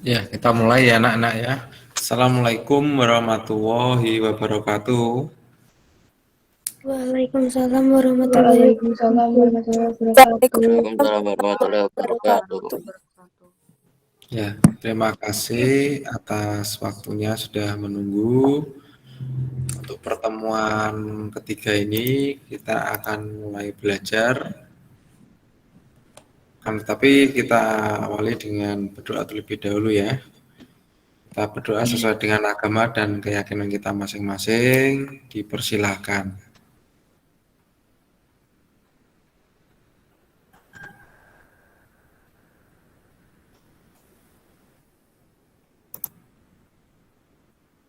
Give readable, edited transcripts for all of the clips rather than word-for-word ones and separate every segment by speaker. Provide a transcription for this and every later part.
Speaker 1: Ya, kita mulai ya anak-anak ya. Assalamualaikum warahmatullahi wabarakatuh.
Speaker 2: Waalaikumsalam warahmatullahi
Speaker 3: Waalaikumsalam warahmatullahi wabarakatuh.
Speaker 4: Waalaikumsalam warahmatullahi wabarakatuh.
Speaker 2: wabarakatuh.
Speaker 1: Ya, terima kasih atas waktunya sudah menunggu. Untuk pertemuan ketiga ini kita akan mulai belajar. Tapi kita awali dengan berdoa terlebih dahulu ya. Kita berdoa sesuai dengan agama dan keyakinan kita masing-masing. Dipersilahkan.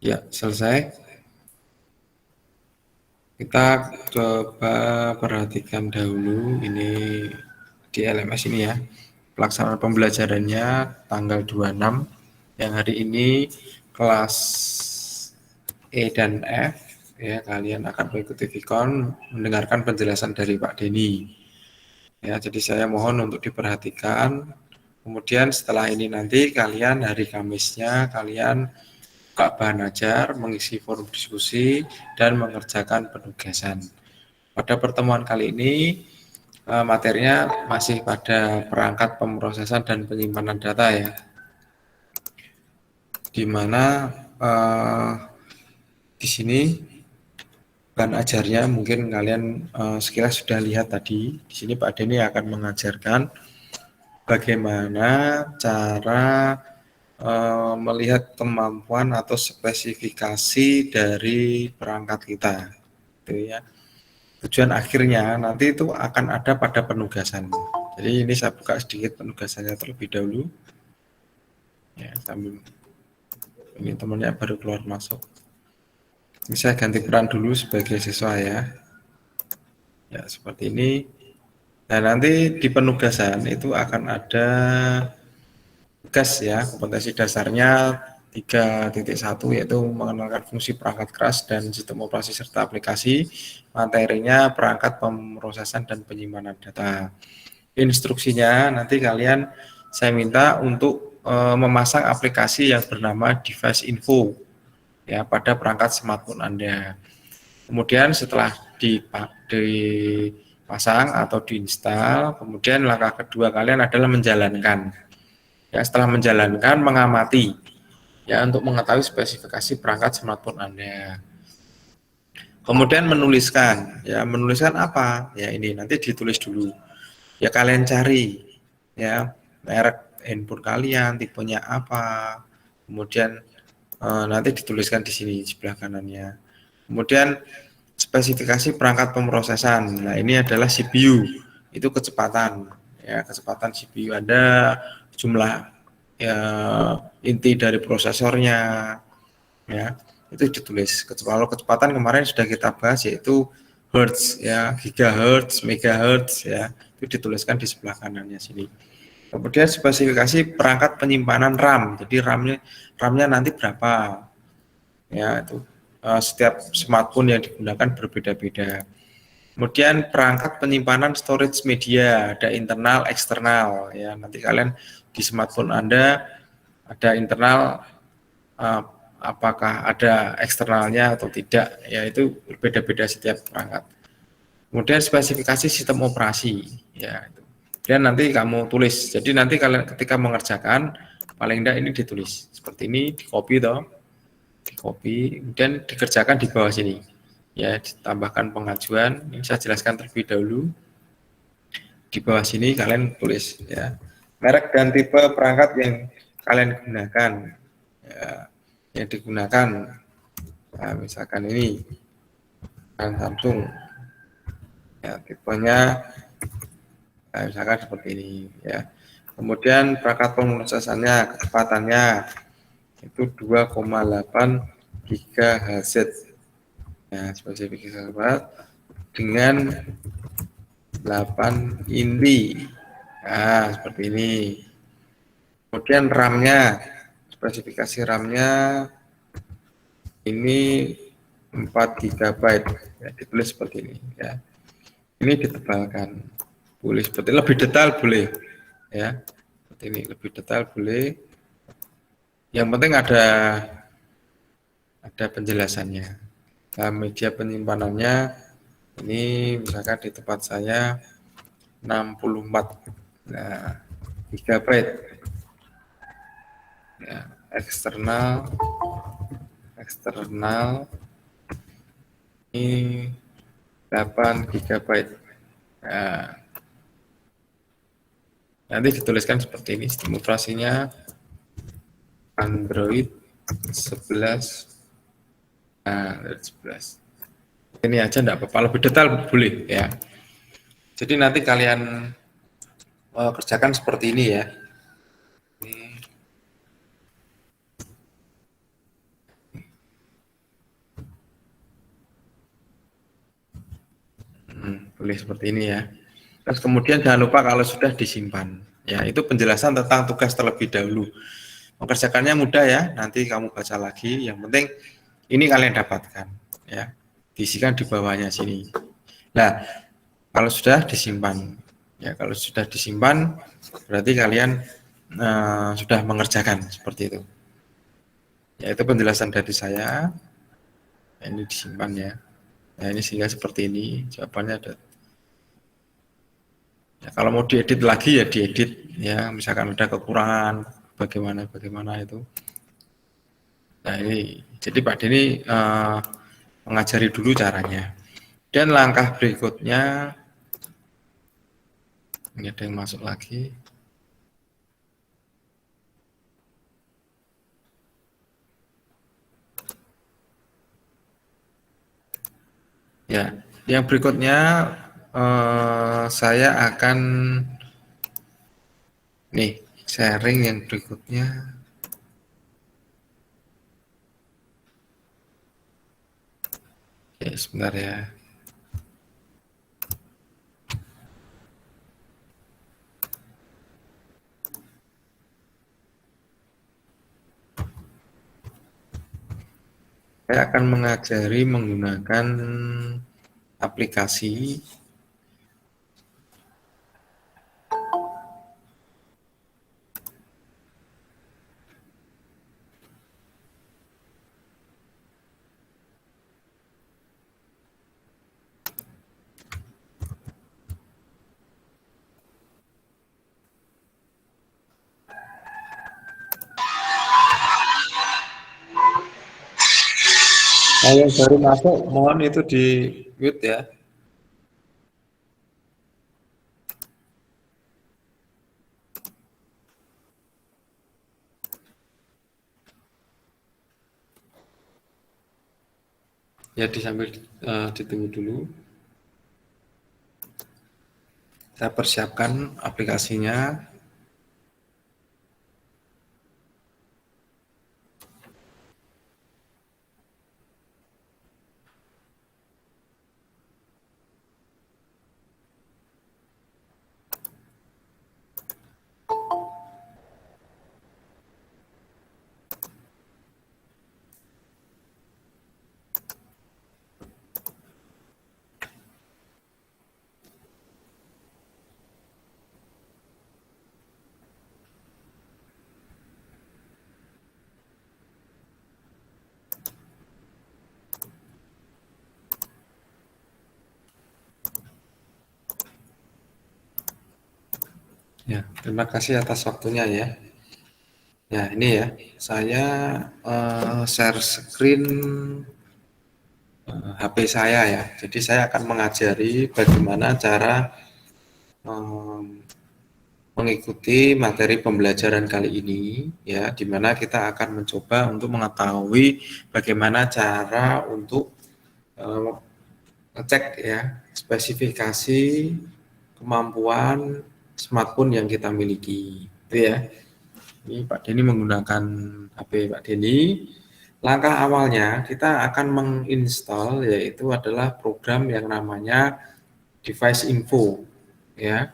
Speaker 1: Ya, selesai. Kita coba perhatikan dahulu ini di LMS ini ya. Pelaksanaan pembelajarannya tanggal 26 yang hari ini kelas E dan F ya, kalian akan mengikuti Vicon mendengarkan penjelasan dari Pak Denny. Ya, jadi saya mohon untuk diperhatikan. Kemudian setelah ini nanti kalian hari Kamisnya kalian buka bahan ajar, mengisi forum diskusi, dan mengerjakan penugasan. Pada pertemuan kali ini, materinya masih pada perangkat pemrosesan dan penyimpanan data ya. Di mana di sini bahan ajarnya mungkin kalian sekilas sudah lihat tadi. Di sini Pak Denny akan mengajarkan bagaimana cara melihat kemampuan atau spesifikasi dari perangkat kita, gitu ya. Tujuan akhirnya nanti itu akan ada pada penugasan. Jadi ini saya buka sedikit penugasannya terlebih dahulu. Ya, sambil ini temannya baru keluar masuk. Ini saya ganti peran dulu sebagai siswa ya. Ya seperti ini. Nah nanti di penugasan itu akan ada tugas ya, kompetensi dasarnya 3.1 yaitu mengenalkan fungsi perangkat keras dan sistem operasi serta aplikasi. Materinya perangkat pemrosesan dan penyimpanan data. Instruksinya nanti kalian saya minta untuk memasang aplikasi yang bernama device info ya pada perangkat smartphone Anda. Kemudian setelah dipasang atau diinstal, kemudian langkah kedua kalian adalah menjalankan. Ya, setelah menjalankan mengamati ya untuk mengetahui spesifikasi perangkat smartphone Anda. Kemudian menuliskan, ya menuliskan apa? Ya ini nanti ditulis dulu. Ya kalian cari ya merek handphone kalian, tipenya apa. Kemudian nanti dituliskan di sini di sebelah kanannya. Kemudian spesifikasi perangkat pemrosesan. Nah, ini adalah CPU. Itu kecepatan. Ya, kecepatan CPU ada jumlah ya inti dari prosesornya ya. Itu ditulis. Kalau kecepatan kemarin sudah kita bahas yaitu hertz ya, gigahertz, megahertz ya. Itu dituliskan di sebelah kanannya sini. Kemudian spesifikasi perangkat penyimpanan RAM. Jadi RAM-nya nanti berapa? Ya, itu setiap smartphone yang digunakan berbeda-beda. Kemudian perangkat penyimpanan storage media, ada internal, eksternal. Ya, nanti kalian di smartphone Anda ada internal, apakah ada eksternalnya atau tidak. Ya, itu berbeda-beda setiap perangkat. Kemudian spesifikasi sistem operasi. Ya, itu. Dan nanti kamu tulis. Jadi nanti kalian ketika mengerjakan, paling tidak ini ditulis. Seperti ini, di copy toh. Di copy, kemudian dikerjakan di bawah sini. Ya, ditambahkan pengajuan. Ini saya jelaskan terlebih dahulu. Di bawah sini kalian tulis ya merek dan tipe perangkat yang kalian gunakan. Ya, yang digunakan. Nah, misalkan ini Samsung. Ya, tipenya misalkan seperti ini ya. Kemudian perangkat pemrosesannya, kecepatannya itu 2,8 GHz. Nah, spesifikasi dengan 8 inti. Nah, seperti ini. Kemudian RAM-nya, spesifikasi RAM-nya ini 4 GB. Ya, ditulis seperti ini ya. Ini ditebalkan. Boleh seperti lebih detail boleh ya. Seperti ini lebih detail boleh. Yang penting ada penjelasannya. Nah, media penyimpanannya ini misalkan di tempat saya 64 gigabyte. Ya, eksternal ini 8 gigabyte. Nah, nanti dituliskan seperti ini, sistem operasinya Android 11. Nah, 11. Ini aja enggak apa-apa, lebih detail boleh ya. Jadi nanti kalian kerjakan seperti ini ya. Ini. Boleh seperti ini ya. Terus kemudian jangan lupa kalau sudah disimpan. Ya, itu penjelasan tentang tugas terlebih dahulu. Mengerjakannya mudah ya, nanti kamu baca lagi. Yang penting ini kalian dapatkan ya. Diisikan di bawahnya sini. Nah, kalau sudah disimpan. Ya, kalau sudah disimpan berarti kalian sudah mengerjakan seperti itu. Ya, itu penjelasan dari saya. Ini disimpan ya. Nah, ini sehingga seperti ini jawabannya ada. Ya, kalau mau diedit lagi ya diedit ya, misalkan ada kekurangan bagaimana itu. Nah ini, jadi Pak Denny mengajari dulu caranya. Dan langkah berikutnya, ini ada yang masuk lagi. Ya, yang berikutnya saya akan nih sharing yang berikutnya. Oke, sebentar ya. Saya akan mengajari menggunakan aplikasi yang baru masuk, mohon itu di mute ya. Ya, sambil ditunggu dulu. Saya persiapkan aplikasinya. Ya, terima kasih atas waktunya ya. Ya, ini ya, saya share screen HP saya ya. Jadi saya akan mengajari bagaimana cara mengikuti materi pembelajaran kali ini ya, di mana kita akan mencoba untuk mengetahui bagaimana cara untuk ngecek ya spesifikasi kemampuan smartphone yang kita miliki, itu ya. Ini Pak Denny menggunakan HP Pak Denny. Langkah awalnya kita akan menginstal yaitu adalah program yang namanya Device Info ya.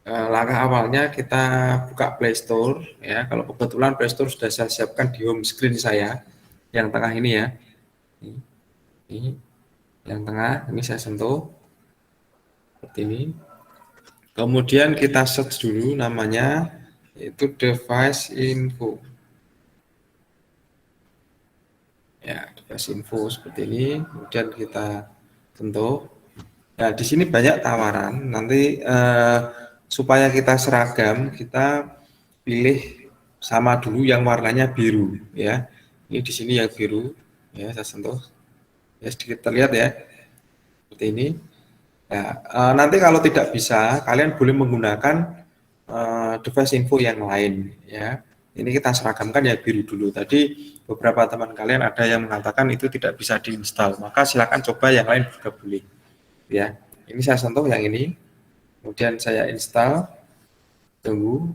Speaker 1: Langkah awalnya kita buka Play Store ya. Kalau kebetulan Play Store sudah saya siapkan di home screen saya yang tengah ini ya. Ini yang tengah ini saya sentuh seperti ini. Kemudian kita search dulu namanya, yaitu Device Info. Ya, device info seperti ini. Kemudian kita tentu. Nah, di sini banyak tawaran. Nanti supaya kita seragam, kita pilih sama dulu yang warnanya biru, ya. Ini di sini yang biru, ya. Saya sentuh, ya sedikit terlihat ya, seperti ini. Ya, nanti kalau tidak bisa, kalian boleh menggunakan device info yang lain, ya. Ini kita seragamkan ya biru dulu. Tadi beberapa teman kalian ada yang mengatakan itu tidak bisa diinstal, maka silakan coba yang lain juga boleh. Ya, ini saya sentuh yang ini, kemudian saya install. Tunggu.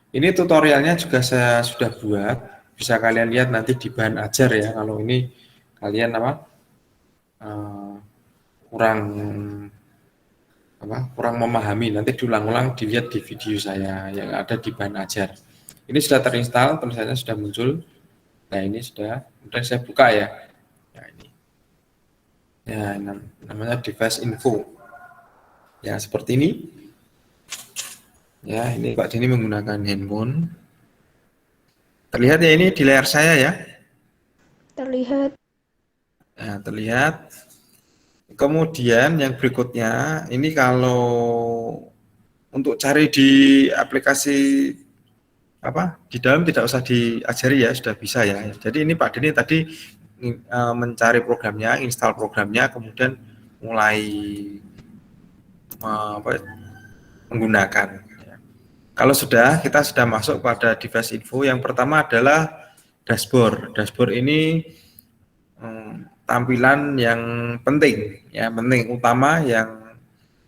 Speaker 1: Ini tutorialnya juga saya sudah buat, bisa kalian lihat nanti di bahan ajar ya. Kalau ini kalian kurang memahami, nanti diulang-ulang dilihat di video saya yang ada di bahan ajar. Ini sudah terinstall, tulisannya sudah muncul. Nah ini sudah, kemudian saya buka ya. Nah ini, ya namanya device info. Ya seperti ini. Ya, ini Pak Dini menggunakan handphone. Terlihat ya ini di layar saya ya?
Speaker 3: Terlihat.
Speaker 1: Nah, terlihat. Kemudian yang berikutnya, ini kalau untuk cari di aplikasi di dalam tidak usah diajari ya, sudah bisa ya. Jadi ini Pak Dini tadi mencari programnya, install programnya, kemudian mulai menggunakan. Kalau kita sudah masuk pada device info, yang pertama adalah dashboard. Dashboard ini tampilan yang penting, ya penting utama yang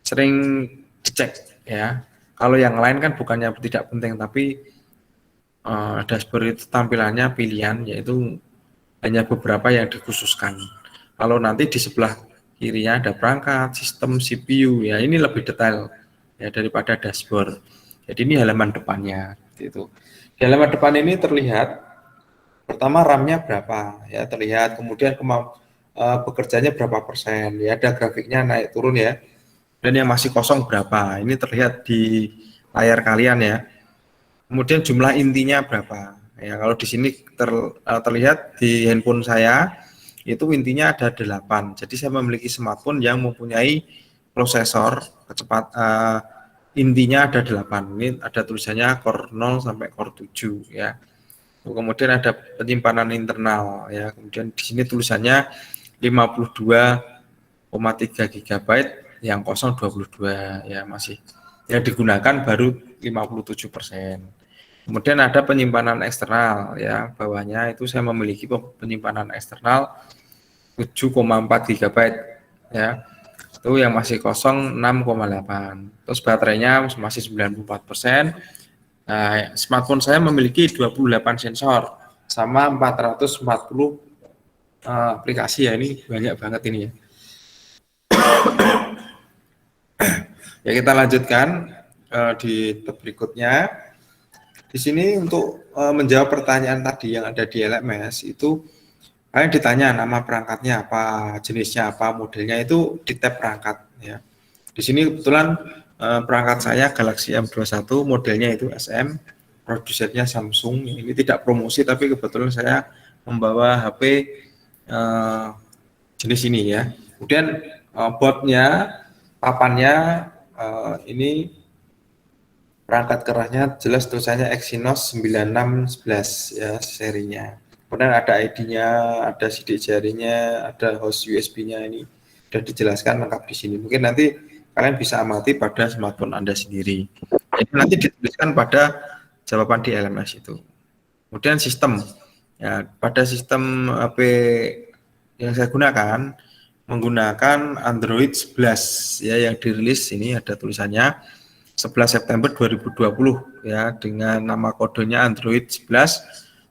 Speaker 1: sering dicek, ya. Kalau yang lain kan bukannya tidak penting, tapi dashboard itu tampilannya pilihan, yaitu hanya beberapa yang dikhususkan. Kalau nanti di sebelah kirinya ada perangkat, sistem, CPU, ya ini lebih detail ya daripada dashboard. Jadi ini halaman depannya, gitu. Di halaman depan ini terlihat pertama RAM-nya berapa, ya terlihat. Kemudian bekerjanya berapa persen, ya ada grafiknya naik turun ya. Dan yang masih kosong berapa, ini terlihat di layar kalian ya. Kemudian jumlah intinya berapa, ya kalau di sini terlihat di handphone saya itu intinya ada 8. Jadi saya memiliki smartphone yang mempunyai prosesor intinya ada 8. Ini ada tulisannya core 0 sampai core 7 ya. Kemudian ada penyimpanan internal ya. Kemudian di sini tulisannya 52,3 GB, yang kosong 22 ya, masih yang digunakan baru 57%. Kemudian ada penyimpanan eksternal ya, bawahnya itu saya memiliki penyimpanan eksternal 7,4 GB ya. Itu yang masih kosong 6,8. Terus baterainya masih 94%. Nah, smartphone saya memiliki 28 sensor sama 440 aplikasi ya, ini banyak banget ini ya. Ya kita lanjutkan di tab berikutnya. Di sini untuk menjawab pertanyaan tadi yang ada di LMS itu, kalian ditanya nama perangkatnya apa, jenisnya apa, modelnya, itu di tab perangkat ya. Di sini kebetulan perangkat saya Galaxy M21, modelnya itu SM, produsennya Samsung. Ini tidak promosi tapi kebetulan saya membawa HP jenis ini ya. Kemudian boardnya, papannya ini perangkat kerasnya jelas tulisannya Exynos 9611 ya serinya. Kemudian ada ID-nya, ada sidik jarinya, ada host USB-nya, ini sudah dijelaskan lengkap di sini. Mungkin nanti kalian bisa amati pada smartphone Anda sendiri. Ini nanti dituliskan pada jawaban di LMS itu. Kemudian sistem, ya pada sistem HP yang saya gunakan menggunakan Android 11 ya, yang dirilis ini ada tulisannya 11 September 2020 ya, dengan nama kodenya Android 11,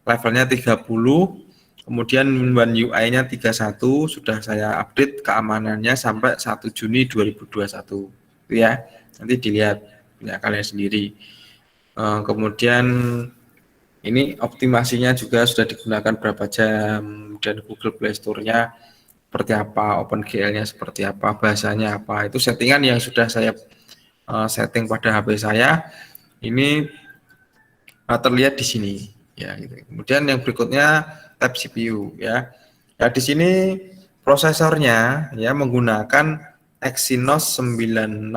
Speaker 1: levelnya 30, kemudian One UI-nya 31, sudah saya update keamanannya sampai 1 Juni 2021 ya. Nanti dilihat ya kalian sendiri. Kemudian ini optimasinya juga sudah digunakan berapa jam, dan Google Play Store-nya seperti apa, OpenGL-nya seperti apa, bahasanya apa, itu settingan yang sudah saya setting pada HP saya. Ini terlihat di sini Ya, gitu. Kemudian yang berikutnya tab CPU ya. Ya di sini prosesornya ya menggunakan Exynos 9611.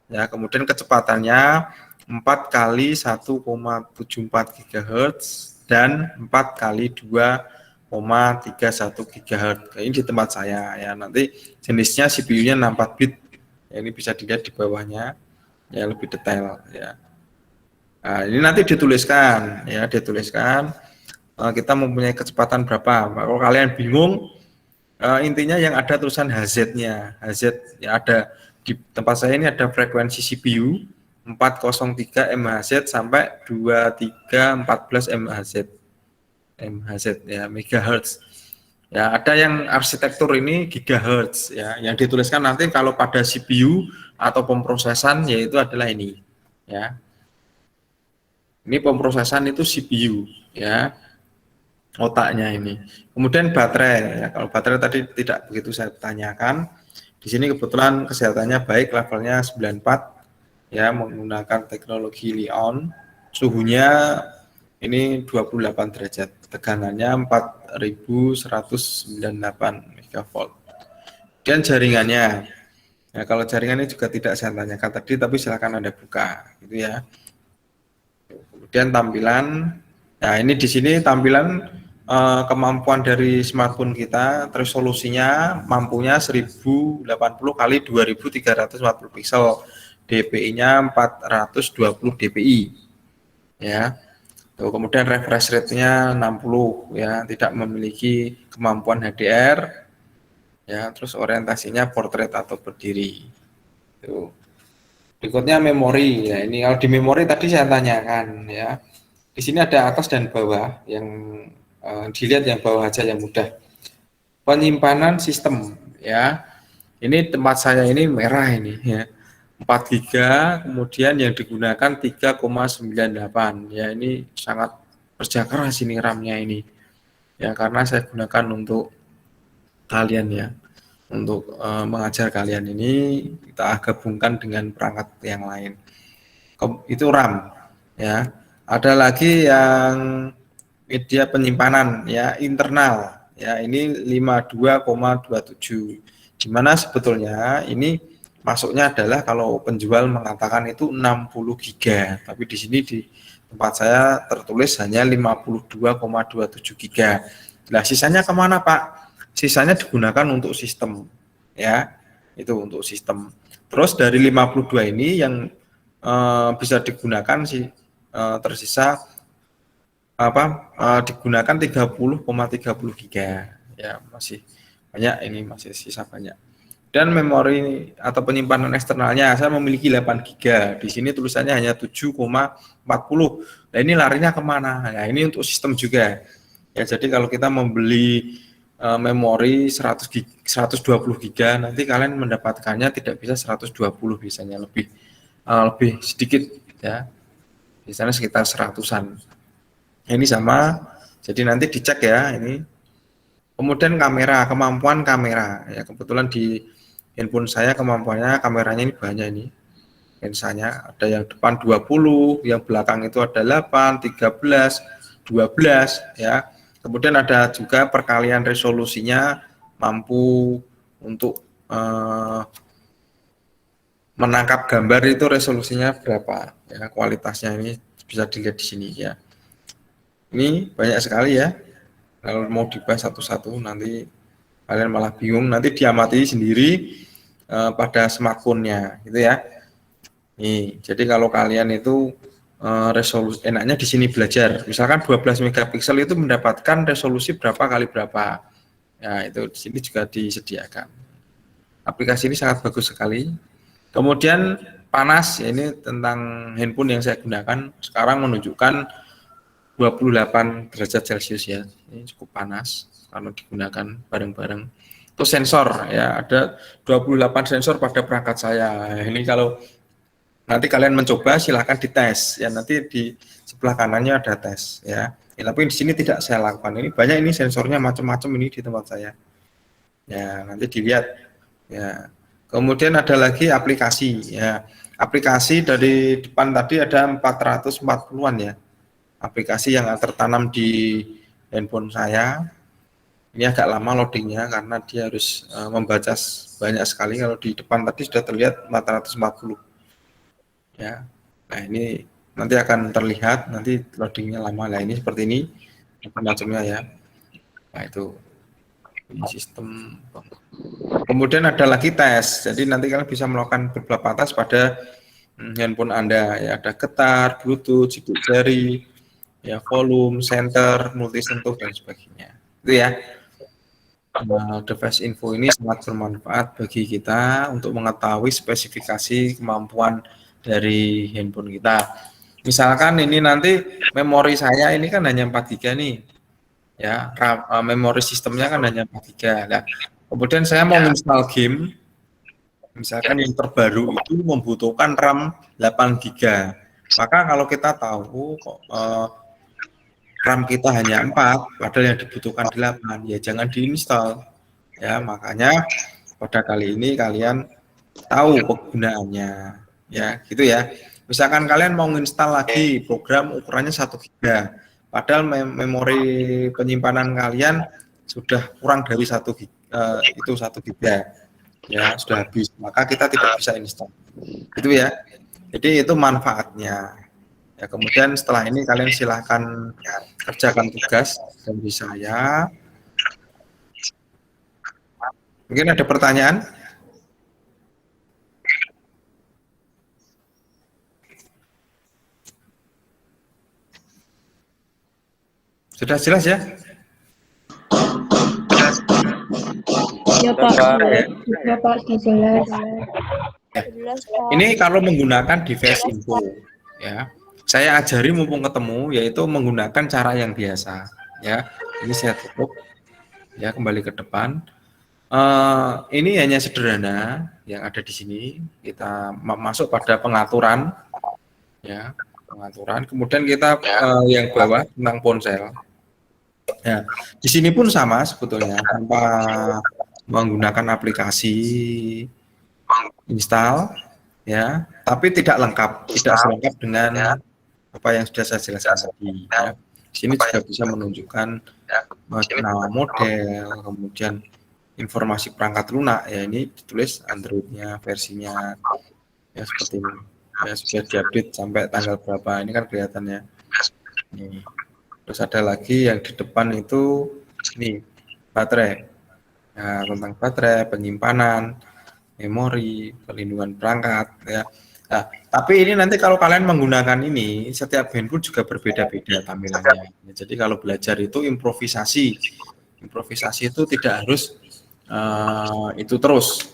Speaker 1: Ya, kemudian kecepatannya 4 kali 1,74 GHz dan 4 kali 2,31 GHz. Ini di tempat saya ya. Nanti jenisnya CPU-nya 64 bit. Ya, ini bisa dilihat di bawahnya ya lebih detail ya. Nah, ini nanti dituliskan ya, kita mempunyai kecepatan berapa. Kalau kalian bingung, intinya yang ada tulisan HZ-nya. HZ ya ada di tempat saya ini ada frekuensi CPU 403 MHz sampai 2314 MHz ya, megahertz. Ya, ada yang arsitektur ini gigahertz ya, yang dituliskan nanti kalau pada CPU atau pemrosesan yaitu adalah ini ya. Ini pemrosesan itu CPU ya, otaknya ini. Kemudian baterai ya, kalau baterai tadi tidak begitu saya tanyakan. Di sini kebetulan kesehatannya baik, levelnya 94 ya, menggunakan teknologi Li-On. Suhunya ini 28 derajat, tegangannya 4198 megavolt. Dan jaringannya, nah kalau jaringannya juga tidak saya tanyakan tadi, tapi silakan Anda buka, gitu ya. Kemudian tampilan, nah ini di sini tampilan kemampuan dari smartphone kita, resolusinya mampunya 1080 kali 2340 pixel, DPI-nya 420 dpi, ya. Tuh, kemudian refresh rate-nya 60 ya, tidak memiliki kemampuan HDR ya, terus orientasinya portrait atau berdiri. Tuh. Berikutnya memori ya, ini kalau di memori tadi saya tanyakan ya. Di sini ada atas dan bawah, yang dilihat yang bawah aja yang mudah. Penyimpanan sistem ya. Ini tempat saya ini merah ini ya. 4 GB, kemudian yang digunakan 3,98 ya, ini sangat kerja keras ini RAM-nya ini ya, karena saya gunakan untuk kalian ya, untuk mengajar kalian ini kita gabungkan dengan perangkat yang lain. Itu RAM ya. Ada lagi yang media penyimpanan ya, internal ya, ini 52,27, dimana sebetulnya ini masuknya adalah kalau penjual mengatakan itu 60 GB, tapi di sini di tempat saya tertulis hanya 52,27 GB. Nah, sisanya kemana Pak? Sisanya digunakan untuk sistem, ya, itu untuk sistem. Terus dari 52 ini yang bisa digunakan tersisa digunakan 30,30 GB, ya, masih banyak ini, masih sisa banyak. Dan memori atau penyimpanan eksternalnya saya memiliki 8 GB. Di sini tulisannya hanya 7,40. Nah, ini larinya kemana? Nah, ini untuk sistem juga. Ya, jadi kalau kita membeli memori 120 GB, nanti kalian mendapatkannya tidak bisa 120, biasanya lebih sedikit ya. Biasanya sekitar 100-an. Ini sama. Jadi nanti dicek ya ini. Kemudian kamera, kemampuan kamera. Ya, kebetulan di handphone saya kemampuannya kameranya ini banyak ini. Lensanya ada yang depan 20, yang belakang itu ada 8, 13, 12 ya. Kemudian ada juga perkalian resolusinya, mampu untuk menangkap gambar itu resolusinya berapa ya, kualitasnya ini bisa dilihat di sini ya. Ini banyak sekali ya. Kalau mau dibahas satu-satu nanti kalian malah bingung, nanti diamati sendiri pada smartphone-nya gitu ya. Nih, jadi kalau kalian itu resolusi enaknya di sini belajar. Misalkan 12 megapiksel itu mendapatkan resolusi berapa kali berapa. Ya, itu di sini juga disediakan. Aplikasi ini sangat bagus sekali. Kemudian panas, ya ini tentang handphone yang saya gunakan sekarang menunjukkan 28 derajat Celcius ya. Ini cukup panas kalau digunakan bareng-bareng. Itu sensor ya, ada 28 sensor pada perangkat saya. Ini kalau nanti kalian mencoba silahkan dites ya, nanti di sebelah kanannya ada tes ya. Tapi di sini tidak saya lakukan. Ini banyak ini sensornya macam-macam ini di tempat saya. Ya, nanti dilihat ya. Kemudian ada lagi aplikasi ya. Aplikasi dari depan tadi ada 440-an ya. aplikasi yang tertanam di handphone saya. Ini agak lama loadingnya karena dia harus membaca banyak sekali. Kalau di depan tadi sudah terlihat 440 ya. Nah ini nanti akan terlihat nanti loadingnya lama. Nah ini seperti ini macam-macamnya ya. Nah itu ini sistem. Kemudian ada lagi tes. Jadi nanti kalian bisa melakukan beberapa tes pada handphone Anda. Ya ada getar, Bluetooth, sidik jari, ya volume, center, multi sentuh dan sebagainya. Itu ya. Device info ini sangat bermanfaat bagi kita untuk mengetahui spesifikasi kemampuan dari handphone kita. Misalkan ini nanti memori saya ini kan hanya 4 GB nih. Ya, memori sistemnya kan hanya 4 GB. Nah, kemudian saya mau install game, misalkan yang terbaru itu membutuhkan RAM 8 GB. Maka kalau kita tahu RAM kita hanya 4, padahal yang dibutuhkan 8, ya jangan diinstal. Ya, makanya pada kali ini kalian tahu penggunaannya. Ya, gitu ya. Misalkan kalian mau install lagi program ukurannya 1 GB, padahal memori penyimpanan kalian sudah kurang dari 1 GB, itu 1 GB. Ya, sudah habis. Maka kita tidak bisa install. Itu ya. Jadi itu manfaatnya. Ya, kemudian setelah ini kalian silahkan kerjakan tugas dari saya. Mungkin ada pertanyaan? Sudah jelas ya?
Speaker 3: Ya Pak,
Speaker 4: Pak.
Speaker 3: ya Pak, sudah jelas.
Speaker 2: Jelas, Pak.
Speaker 1: Ini kalau menggunakan device info, ya. Saya ajari mumpung ketemu, yaitu menggunakan cara yang biasa, ya. Ini saya tutup, ya kembali ke depan. Ini hanya sederhana yang ada di sini. Kita masuk pada pengaturan, ya, pengaturan. Kemudian kita yang bawah tentang ponsel. Ya, di sini pun sama sebetulnya tanpa menggunakan aplikasi install, ya, tapi tidak lengkap, tidak selengkap dengan apa yang sudah saya jelaskan tadi. Ya. Di sini juga bisa menunjukkan nama model, kemudian informasi perangkat lunak. Ya ini ditulis Android-nya, versinya, ya seperti ini. Ya sudah diupdate sampai tanggal berapa ini kan kelihatannya. Nih. Terus ada lagi yang di depan itu ini baterai. Nah, tentang baterai, penyimpanan, memori, perlindungan perangkat, ya. Nah, tapi ini nanti kalau kalian menggunakan ini, setiap handphone juga berbeda-beda tampilannya. Ya, jadi kalau belajar itu improvisasi. Improvisasi itu tidak harus itu terus.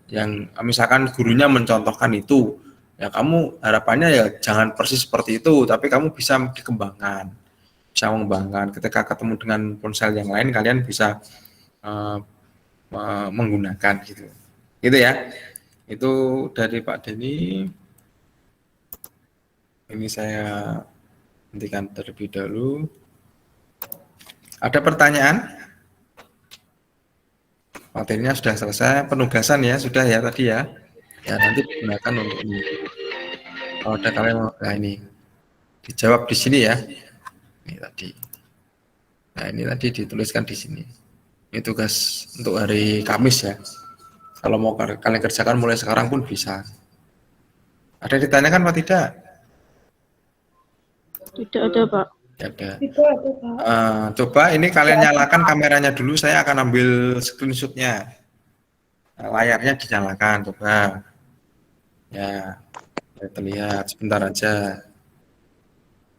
Speaker 1: Yang misalkan gurunya mencontohkan itu, ya kamu harapannya ya jangan persis seperti itu, tapi kamu bisa dikembangkan. Bisa mengembangkan. Ketika ketemu dengan ponsel yang lain, kalian bisa menggunakan gitu ya. Itu dari Pak Denny. Ini saya hentikan terlebih dahulu. Ada pertanyaan? Materinya sudah selesai, penugasan ya sudah ya tadi ya. Ya nanti digunakan untuk ini. Kalau ada kalian mau, nah ini dijawab di sini ya. Ini tadi. Nah ini tadi dituliskan di sini. Ini tugas untuk hari Kamis ya. Kalau mau kalian kerjakan mulai sekarang pun bisa. Ada yang ditanyakan Pak tidak?
Speaker 3: Tidak ada Pak.
Speaker 1: Tidak ada. Coba ini kalian nyalakan kameranya dulu. Saya akan ambil screenshotnya. Nah, layarnya dinyalakan, coba. Ya, terlihat sebentar aja.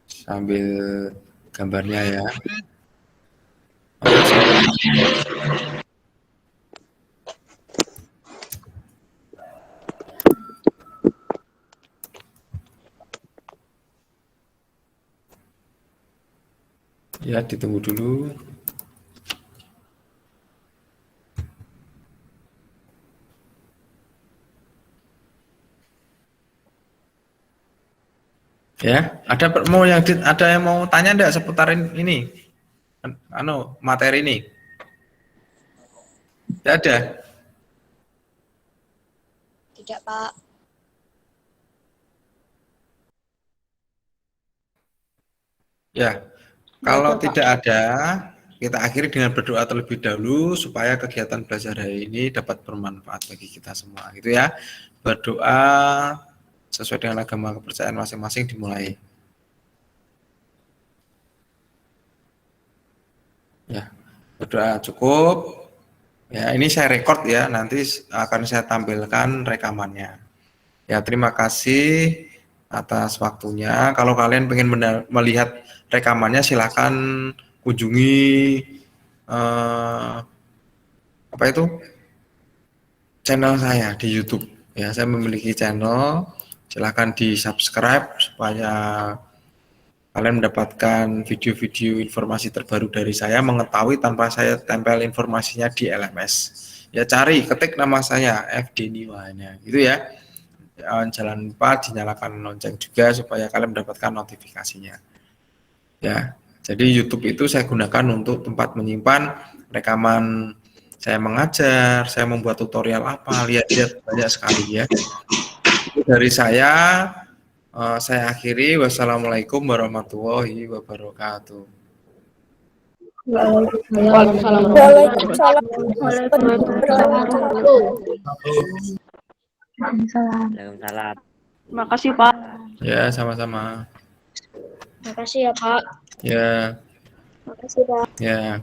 Speaker 1: Sambil gambarnya ya. Ya, ditunggu dulu. Ya, ada yang mau tanya enggak seputar ini? Materi ini? Tidak ada.
Speaker 2: Tidak, Pak.
Speaker 1: Ya, kalau tidak ada, kita akhiri dengan berdoa terlebih dahulu supaya kegiatan belajar hari ini dapat bermanfaat bagi kita semua, gitu ya. Berdoa sesuai dengan agama kepercayaan masing-masing dimulai. Ya, berdoa cukup. Ya, ini saya rekord ya, nanti akan saya tampilkan rekamannya. Ya, terima kasih atas waktunya. Kalau kalian pengen melihat rekamannya, silakan kunjungi apa itu channel saya di YouTube. Ya, saya memiliki channel. Silakan di subscribe supaya kalian mendapatkan video-video informasi terbaru dari saya, mengetahui tanpa saya tempel informasinya di LMS. Ya, cari, ketik nama saya FD Niwanya, gitu ya. Jangan lupa dinyalakan lonceng juga supaya kalian mendapatkan notifikasinya. Ya, jadi YouTube itu saya gunakan untuk tempat menyimpan rekaman saya mengajar, saya membuat tutorial apa, lihat-lihat banyak sekali ya. Dari saya akhiri. Wassalamualaikum warahmatullahi wabarakatuh.
Speaker 3: Waalaikumsalam.
Speaker 2: Waalaikumsalam.
Speaker 4: Waalaikumsalam.
Speaker 3: Makasih Pak.
Speaker 1: Ya, sama-sama.
Speaker 2: Makasih ya Pak.
Speaker 1: Ya,
Speaker 2: Makasih Pak.
Speaker 1: ya.